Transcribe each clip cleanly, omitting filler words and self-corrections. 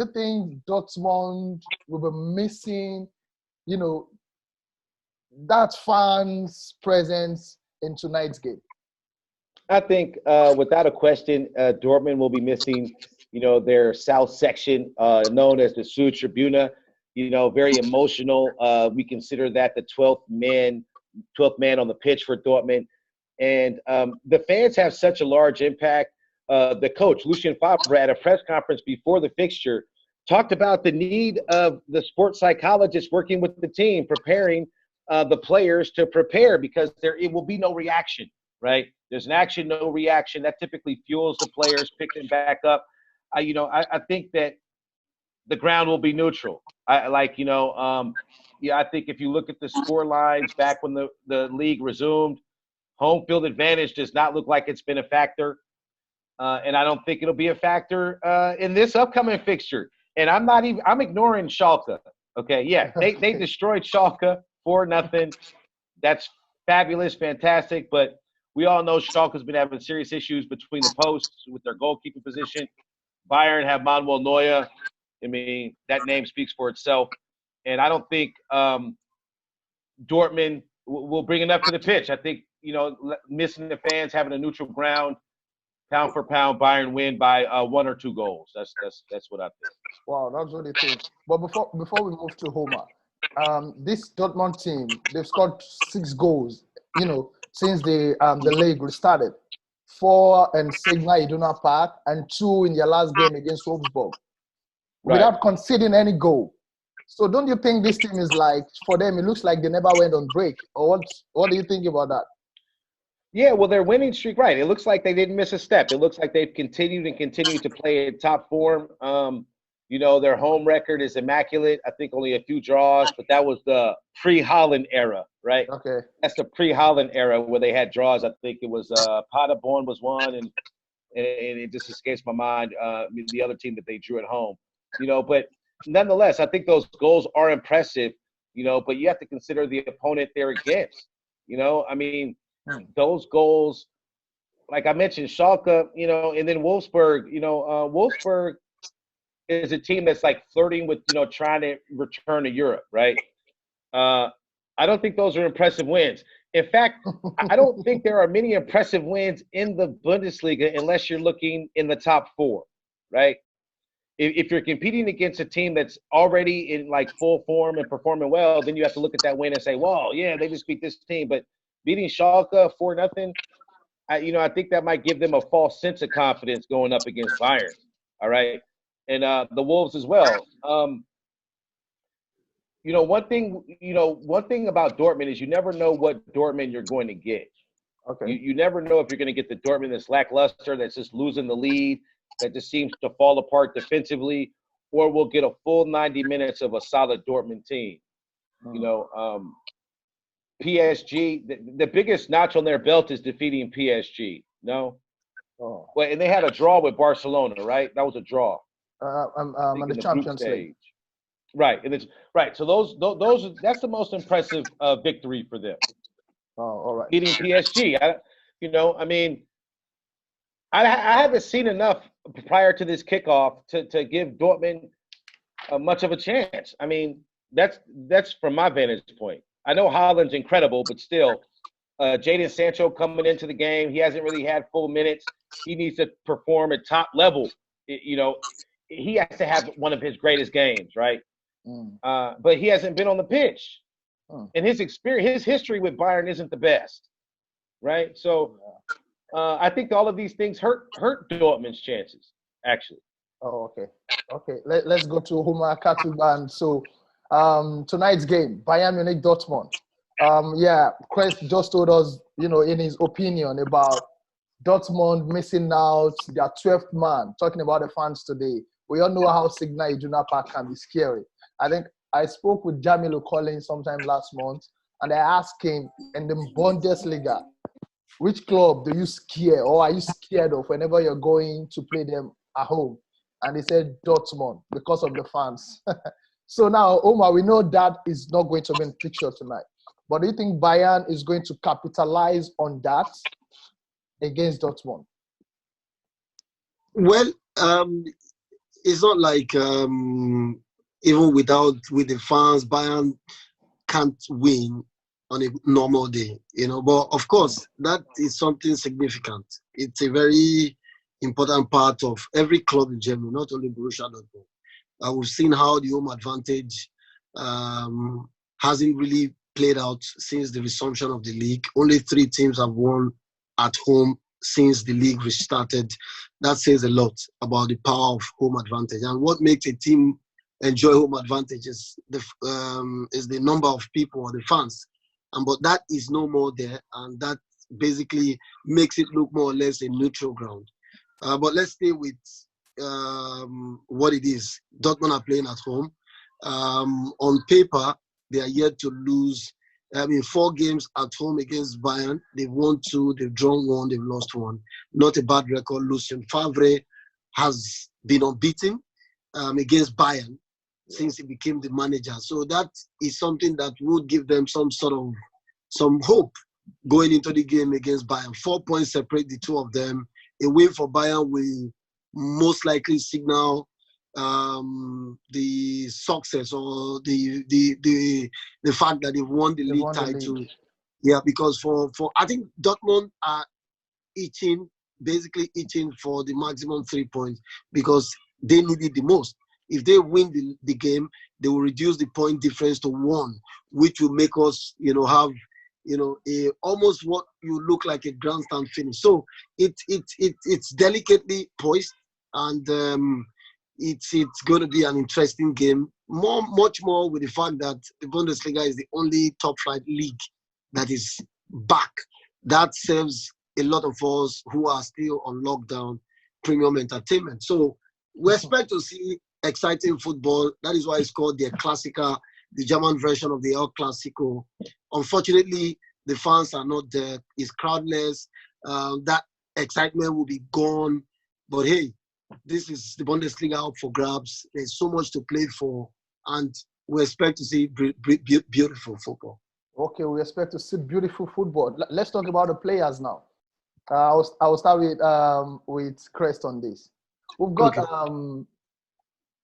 Do you think Dortmund will be missing, you know, that fans' presence in tonight's game? I think, without a question, Dortmund will be missing, their south section, known as the Süd Tribuna. Very emotional. We consider that the 12th man on the pitch for Dortmund. And the fans have such a large impact. The coach, Lucien Favre, at a press conference before the fixture, talked about the need of the sports psychologist working with the team, preparing the players to prepare, because it will be no reaction, right? There's an action, no reaction. That typically fuels the players, pick them back up. I think that the ground will be neutral. I think if you look at the score lines back when the league resumed, home field advantage does not look like it's been a factor. And I don't think it'll be a factor in this upcoming fixture. And I'm ignoring Schalke. Okay, yeah, they destroyed Schalke 4-0. That's fabulous, fantastic. But we all know Schalke's been having serious issues between the posts with their goalkeeping position. Bayern have Manuel Neuer. I mean, that name speaks for itself. And I don't think Dortmund will bring enough to the pitch. I think, missing the fans, having a neutral ground, pound for pound, Bayern win by 1 or 2 goals. That's what I think. Wow, that's what it is. But before we move to Homer, this Dortmund team, they've scored 6 goals, since the league restarted. 4 in Sigma Iduna Park and 2 in their last game against Wolfsburg, without conceding any goal. So don't you think this team is like, for them, it looks like they never went on break? Or what do you think about that? Yeah, well, their winning streak, right. It looks like they didn't miss a step. It looks like they've continued to play in top form. Their home record is immaculate. I think only a few draws, but that was the pre-Holland era, right? Okay. That's the pre-Holland era where they had draws. I think it was Paderborn was one, and it just escapes my mind, the other team that they drew at home. But nonetheless, I think those goals are impressive, but you have to consider the opponent they're against. Those goals, like I mentioned, Schalke, and then Wolfsburg, Wolfsburg is a team that's like flirting with, trying to return to Europe, right? I don't think those are impressive wins. In fact, I don't think there are many impressive wins in the Bundesliga unless you're looking in the top 4, right? If you're competing against a team that's already in like full form and performing well, then you have to look at that win and say, well, yeah, they just beat this team. But beating Schalke 4-0, I think that might give them a false sense of confidence going up against Bayern. All right. And the Wolves as well. One thing about Dortmund is you never know what Dortmund you're going to get. Okay. You never know if you're going to get the Dortmund that's lackluster, that's just losing the lead, that just seems to fall apart defensively, or we'll get a full 90 minutes of a solid Dortmund team. PSG, the biggest notch on their belt is defeating PSG. No? Oh. Well, and they had a draw with Barcelona, right? That was a draw. On the Champions League. Right. And right. So that's the most impressive victory for them. Oh, all right. Beating PSG. I haven't seen enough prior to this kickoff to give Dortmund much of a chance. I mean, that's from my vantage point. I know Haaland's incredible, but still, Jadon Sancho coming into the game, he hasn't really had full minutes. He needs to perform at top level. He has to have one of his greatest games, right? But he hasn't been on the pitch. And his history with Bayern isn't the best, right? So I think all of these things hurt Dortmund's chances, actually. Oh, okay. Let's go to Homer Katuban. So tonight's game, Bayern Munich Dortmund. Kres just told us, in his opinion about Dortmund missing out their 12th man, talking about the fans today. We all know how Signal Iduna Park can be scary. I think I spoke with Jamilu Collins sometime last month, and I asked him, in the Bundesliga, which club do you scare or are you scared of whenever you're going to play them at home? And he said Dortmund because of the fans. So now, Omar, we know that is not going to be in the picture tonight. But do you think Bayern is going to capitalize on that against Dortmund? Well, it's not like even with the fans, Bayern can't win on a normal day, But of course, that is something significant. It's a very important part of every club in Germany, not only Borussia Dortmund. We've seen how the home advantage hasn't really played out since the resumption of the league. Only 3 teams have won at home since the league restarted. That says a lot about the power of home advantage. And what makes a team enjoy home advantage is the number of people or the fans. But that is no more there, and that basically makes it look more or less a neutral ground. But let's stay with what it is. Dortmund are playing at home. On paper, they are yet to lose. 4 games at home against Bayern. They've won 2, they've drawn 1, they've lost 1. Not a bad record. Lucien Favre has been unbeaten against Bayern since he became the manager. So that is something that would give them some hope going into the game against Bayern. 4 points separate the 2 of them. A win for Bayern will most likely signal the success or the fact that they've won the league title. Yeah, because for I think Dortmund are basically itching for the maximum 3 points because they need it the most. If they win the game, they will reduce the point difference to 1, which will make us, have, almost what you look like a grandstand finish. So it's delicately poised, and it's going to be an interesting game. Much more with the fact that the Bundesliga is the only top-flight league that is back. That serves a lot of us who are still on lockdown premium entertainment. So we expect to see exciting football. That is why it's called the Klassiker, the German version of the El Clasico. Unfortunately, the fans are not there. It's crowdless. That excitement will be gone. But hey, this is the Bundesliga up for grabs. There's so much to play for, and we expect to see beautiful football. Okay, we expect to see beautiful football. Let's talk about the players now. I'll start with Kres on this. We've got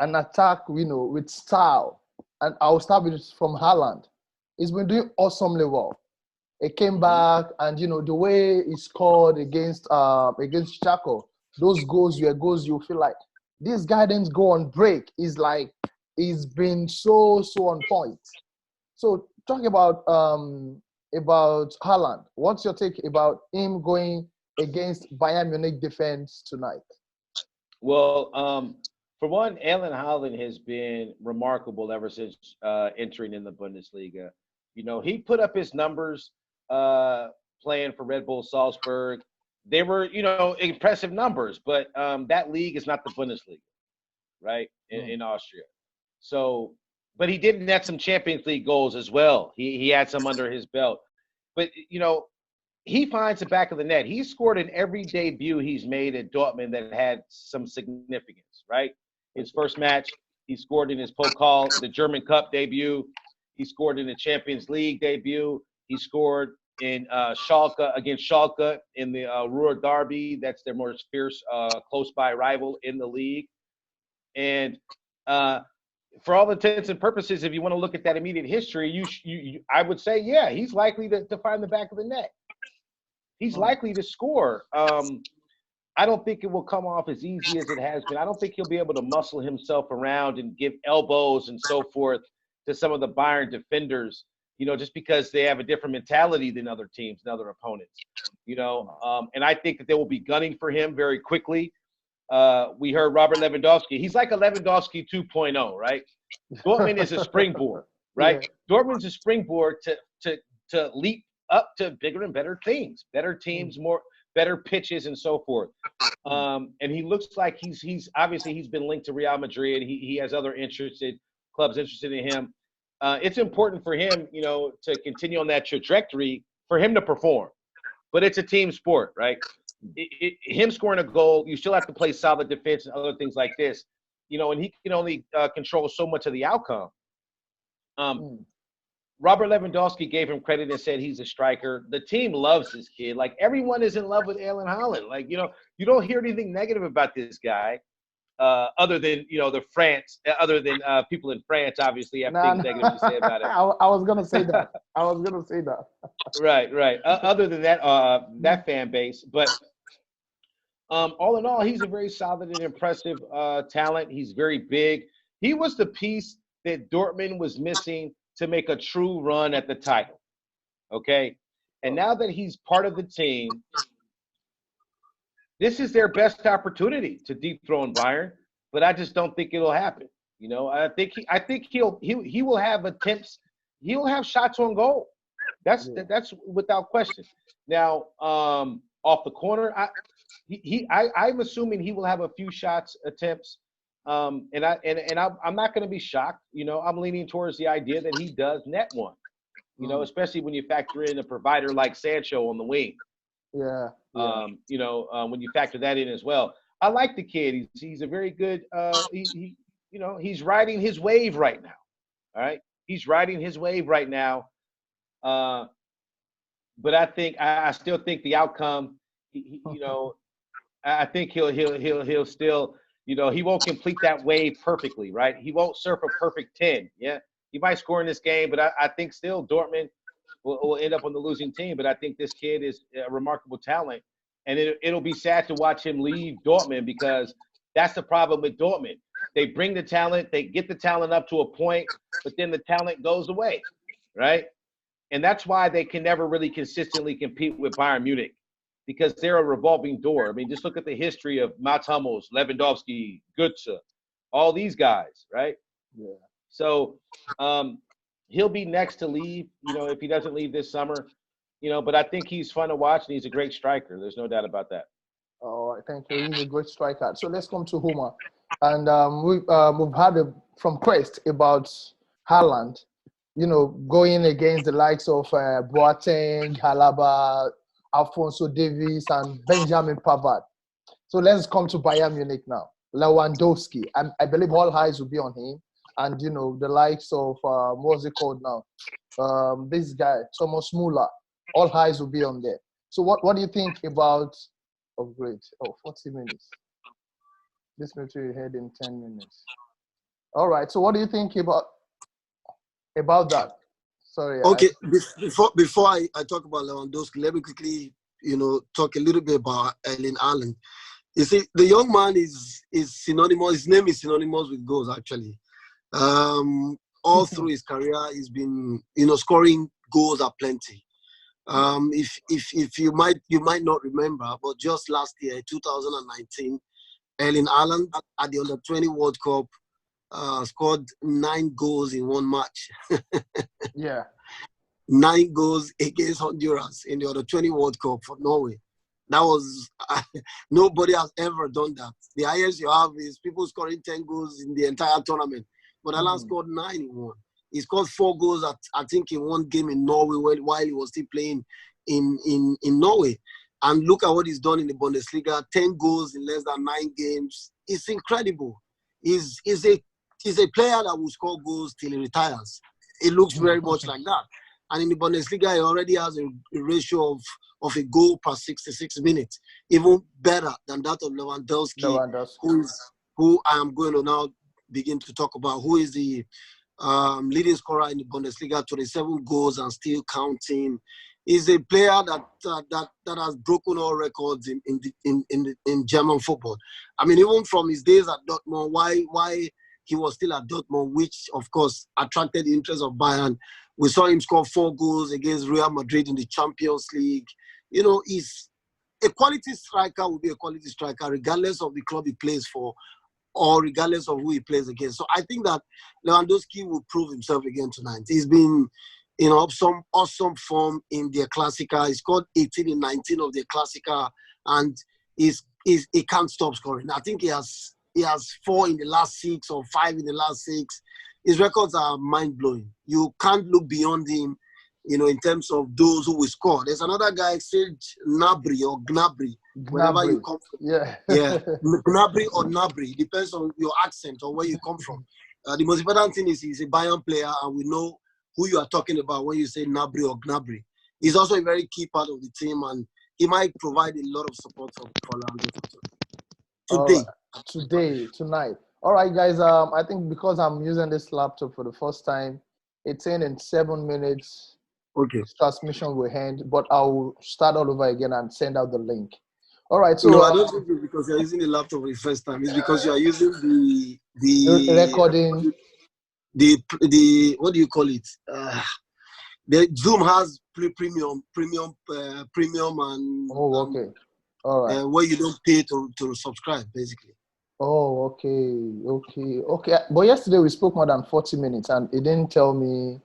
an attack, with style, and I'll start with from Haaland. He's been doing awesomely well. He came back, and the way he scored against Chaco, those goals were goals you feel like this guy didn't go on break. He's been so on point. So talking about Haaland, what's your take about him going against Bayern Munich defense tonight? Well, for one, Erling Haaland has been remarkable ever since entering in the Bundesliga. He put up his numbers playing for Red Bull Salzburg. They were, impressive numbers, but that league is not the Bundesliga, right, in Austria. So, but he did net some Champions League goals as well. He had some under his belt. But, he finds the back of the net. He scored in every debut he's made at Dortmund that had some significance, right? His first match, he scored in his Pokal, the German Cup debut. He scored in the Champions League debut. He scored in Schalke, against Schalke in the Ruhr Derby. That's their more fierce, close-by rival in the league. And for all intents and purposes, if you want to look at that immediate history, I would say, yeah, he's likely to find the back of the net. He's likely to score. I don't think it will come off as easy as it has been. I don't think he'll be able to muscle himself around and give elbows and so forth to some of the Bayern defenders, just because they have a different mentality than other teams and other opponents, and I think that they will be gunning for him very quickly. We heard Robert Lewandowski. He's like a Lewandowski 2.0, right? Dortmund is a springboard, right? Yeah. Dortmund's a springboard to leap up to bigger and better teams, better pitches and so forth. And he looks like he's obviously he's been linked to Real Madrid. He has other clubs interested in him. It's important for him, to continue on that trajectory for him to perform. But it's a team sport, right? Him scoring a goal, you still have to play solid defense and other things like this, and he can only control so much of the outcome. Robert Lewandowski gave him credit and said he's a striker. The team loves this kid. Like, everyone is in love with Erling Haaland. Like, you don't hear anything negative about this guy. other than other than people in France, obviously have things negative to say about it. I was gonna say that. I was gonna say that. Right. Other than that, that fan base, but all in all, he's a very solid and impressive talent. He's very big. He was the piece that Dortmund was missing to make a true run at the title. Okay, and now that he's part of the team, this is their best opportunity to dethrone Bayern. But I just don't think it'll happen. I think he will have attempts. He'll have shots on goal. That's without question. Now, off the corner, I'm assuming he will have a few shots attempts. I'm not going to be shocked. I'm leaning towards the idea that he does net one. Especially when you factor in a provider like Sancho on the wing. Yeah. When you factor that in as well. I like the kid. He's a very good. He's riding his wave right now. All right, he's riding his wave right now. But I still think the outcome. I think he'll still. He won't complete that wave perfectly, right? He won't surf a perfect 10. Yeah, he might score in this game, but I think still Dortmund will end up on the losing team. But I think this kid is a remarkable talent. And it'll be sad to watch him leave Dortmund because that's the problem with Dortmund. They bring the talent, they get the talent up to a point, but then the talent goes away, right? And that's why they can never really consistently compete with Bayern Munich because they're a revolving door. I mean, just look at the history of Mats Hummels, Lewandowski, Götze, all these guys, right? Yeah. So he'll be next to leave, if he doesn't leave this summer. But I think he's fun to watch and he's a great striker. There's no doubt about that. All right, thank you. He's a great striker. So let's come to Homer. And we've heard from Kres about Haaland, going against the likes of Boateng, Alaba, Alphonso Davies, and Benjamin Pavard. So let's come to Bayern Munich now. Lewandowski. I believe all eyes will be on him. And, the likes of, what's it called now? This guy, Thomas Muller. All eyes will be on there. So what do you think about great. 40 minutes. This meeting will head in 10 minutes. All right. So what do you think about that? Sorry. Okay. Before I talk about Lewandowski, let me quickly, talk a little bit about Erling Haaland. You see, the young man is synonymous. His name is synonymous with goals, actually. All through his career, he's been, scoring goals aplenty. If you might not remember, but just last year, 2019, Erling Haaland at the Under-20 World Cup scored 9 goals in one match. Yeah. 9 goals against Honduras in the Under-20 World Cup for Norway. That was nobody has ever done that. The highest you have is people scoring 10 goals in the entire tournament, but Haaland scored 9 in one. He scored 4 goals, I think, in one game in Norway while he was still playing in Norway. And look at what he's done in the Bundesliga, 10 goals in less than 9 games. It's incredible. He's a player that will score goals till he retires. It looks very much like that. And in the Bundesliga, he already has a ratio of a goal per 66 minutes, even better than that of Lewandowski. Who I am going to now begin to talk about, who is the leading scorer in the Bundesliga, 27 goals and still counting. He's a player that has broken all records in German football. I mean, even from his days at Dortmund, why he was still at Dortmund, which of course attracted the interest of Bayern. We saw him score 4 goals against Real Madrid in the Champions League. He's a quality striker. Will be a quality striker regardless of the club he plays for, or regardless of who he plays against. So I think that Lewandowski will prove himself again tonight. He's been, some awesome form in the Clasica. He scored 18 in 19 of the Clasica, and he can't stop scoring. I think he has 4 in the last 6 or 5 in the last 6. His records are mind-blowing. You can't look beyond him, in terms of those who will score. There's another guy, Serge Gnabry or Gnabry, wherever you come from. Yeah. Gnabry or Gnabry, depends on your accent or where you come from. The most important thing is he's a Bayern player, and we know who you are talking about when you say Gnabry or Gnabry. He's also a very key part of the team, and he might provide a lot of support for Lewandowski today. tonight. All right, guys. I think because I'm using this laptop for the first time, it's in 7 minutes. Okay. This transmission will end, but I'll start all over again and send out the link. All right. So No, I don't think it's because you're using the laptop for the first time. It's because you are using the recording. The what do you call it? The Zoom has premium, and okay. All right. Where you don't pay to subscribe, basically. Oh, okay. But yesterday we spoke more than 40 minutes, and it didn't tell me.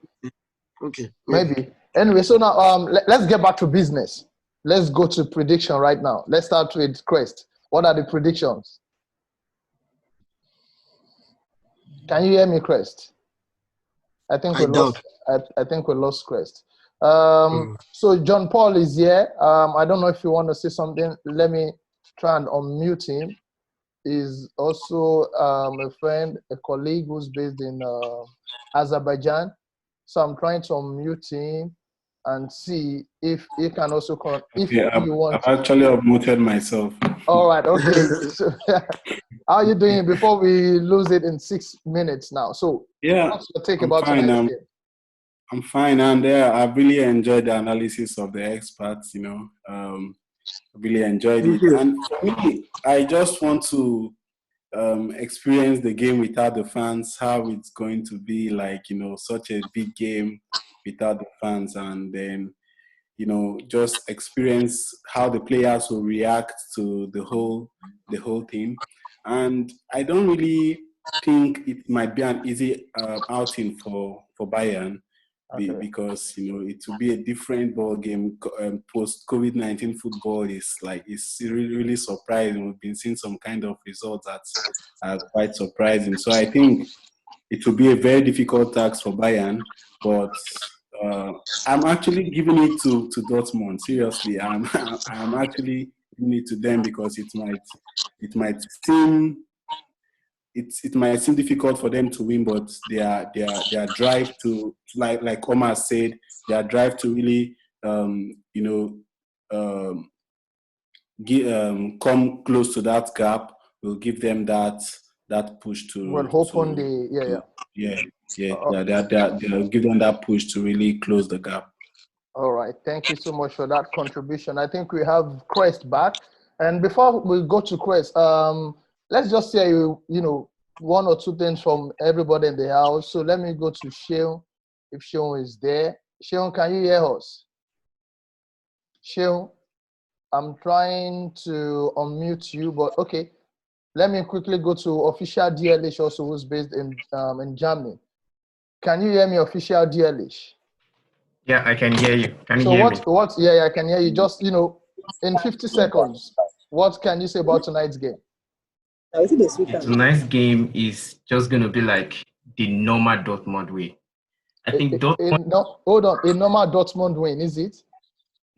Okay. Maybe. Anyway, so now let's get back to business. Let's go to prediction right now. Let's start with Kres. What are the predictions? Can you hear me, Kres? I think we lost Kres. So John Paul is here. I don't know if you want to say something. Let me try and unmute him. He's also a friend, a colleague who's based in Azerbaijan. So I'm trying to unmute him and see if he can also come. I've actually unmuted myself. All right, okay. So, how are you doing before we lose it in 6 minutes now? So yeah, what's your take about tonight's game? I'm fine, and I've really enjoyed the analysis of the experts. I really enjoyed it. And for me, I just want to experience the game without the fans, how it's going to be like, such a big game without the fans, and then, just experience how the players will react to the whole team. And I don't really think it might be an easy outing for Bayern. Okay. Because it will be a different ball game. Post COVID-19 football is it's really surprising. We've been seeing some kind of results that are quite surprising. So I think it will be a very difficult task for Bayern. But I'm actually giving it to Dortmund. Seriously, I'm actually giving it to them because it might seem. It might seem difficult for them to win, but their drive to, like Omar said, their drive to really come close to that gap will give them that push to. Well, hope on the they'll give them that push to really close the gap. All right, thank you so much for that contribution. I think we have Kres back, and before we go to Kres, let's just say, one or two things from everybody in the house. So let me go to Sheon, if Sheon is there. Sheon, can you hear us? Sheon, I'm trying to unmute you, but okay. Let me quickly go to official DLH also, who's based in Germany. Can you hear me, official DLH? Yeah, I can hear you. Can you hear me? Yeah, I can hear you. Just, in 50 seconds, what can you say about tonight's game? Tonight's game is just going to be like the normal Dortmund way. I think Dortmund... hold on. A normal Dortmund win, is it?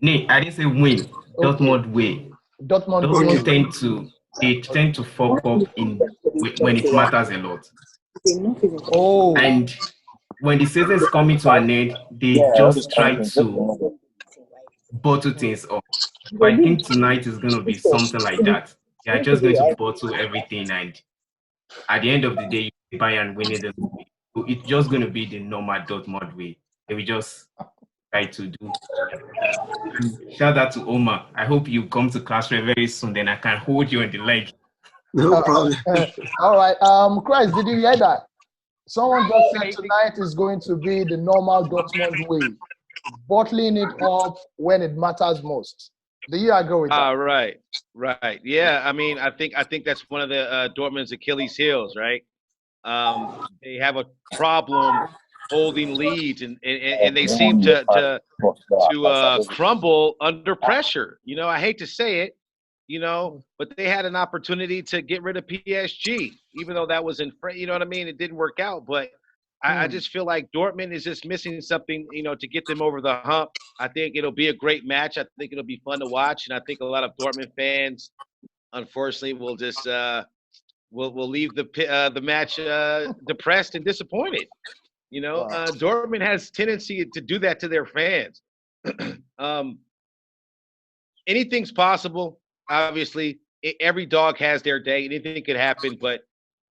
No, I didn't say win. Okay. Dortmund way. Dortmund tend to fuck up when it matters a lot. Oh. And when the season is coming to an end, they just try to bottle things up. But I think tonight is going to be something like that. They are just going to bottle everything, and at the end of the day, Bayern winning the movie. So it's just going to be the normal Dortmund way. They will just try to do. Shout out to Omar. I hope you come to class very soon, then I can hold you on the leg. No problem. All right. Kres, did you hear that? Someone just said tonight is going to be the normal Dortmund way, bottling it up when it matters most. Do you agree with that? Right. Yeah, I mean, I think that's one of the Dortmund's Achilles heels, right? They have a problem holding leads, and they seem to crumble under pressure. I hate to say it, but they had an opportunity to get rid of PSG, even though that was you know what I mean? It didn't work out, but I just feel like Dortmund is just missing something, to get them over the hump. I think it'll be a great match. I think it'll be fun to watch, and I think a lot of Dortmund fans, unfortunately, will just will leave the match depressed and disappointed. Dortmund has tendency to do that to their fans. Anything's possible, obviously, every dog has their day. Anything could happen, but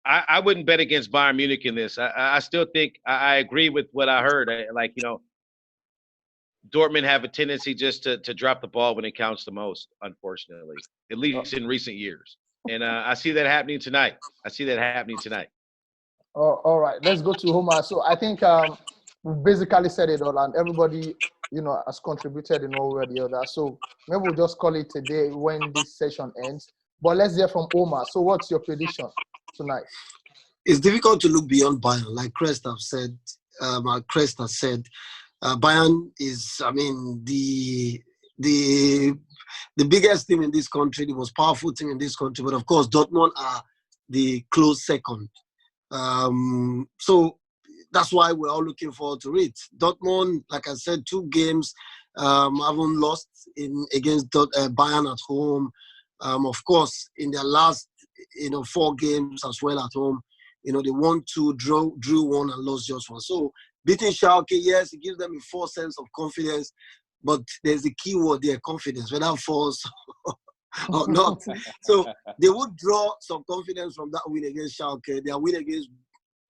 I wouldn't bet against Bayern Munich in this. I still think I agree with what I heard. Dortmund have a tendency just to drop the ball when it counts the most, unfortunately, at least in recent years. And I see that happening tonight. All right, let's go to Homer. So I think we basically said it all, and everybody, has contributed in one way or the other. So maybe we'll just call it a day when this session ends. But let's hear from Omar. So what's your prediction tonight? It's difficult to look beyond Bayern, like Kres has said. Bayern is, the biggest team in this country, the most powerful team in this country. But of course, Dortmund are the close second. So that's why we're all looking forward to it. Dortmund, like I said, 2 games, haven't lost against Bayern at home. Of course, in their last 4 games as well at home, they won 2, drew 1, and lost just 1. So beating Schalke, yes, it gives them a false sense of confidence, but there's a key word there, confidence, whether false or not. So they would draw some confidence from that win against Schalke. Their win against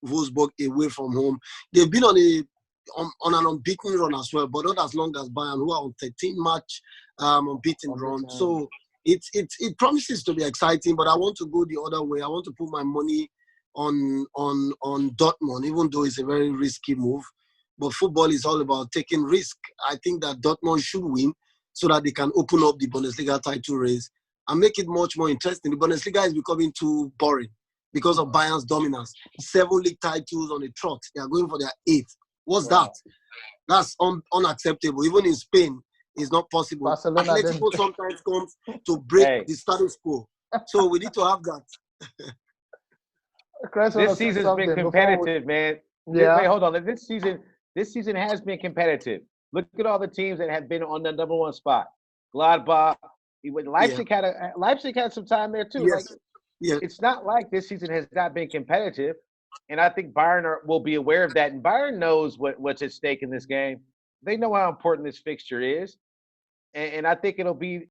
Wolfsburg away from home. They've been on an unbeaten run as well, but not as long as Bayern, who are on 13-match unbeaten run. So it promises to be exciting, but I want to go the other way. I want to put my money on Dortmund, even though it's a very risky move. But football is all about taking risk. I think that Dortmund should win so that they can open up the Bundesliga title race and make it much more interesting. The Bundesliga is becoming too boring because of Bayern's dominance. 7 league titles on the trot. They are going for their 8th. What's that? That's unacceptable. Even in Spain, it's not possible. Barcelona Atletico sometimes comes to break the status quo. So we need to have that. This season's been competitive, man. Yeah. Wait, hold on. This season has been competitive. Look at all the teams that have been on the number 1 spot. Gladbach. Leipzig had some time there too. Yes. It's not like this season has not been competitive, and I think Bayern will be aware of that. And Bayern knows what's at stake in this game. They know how important this fixture is, and I think it'll be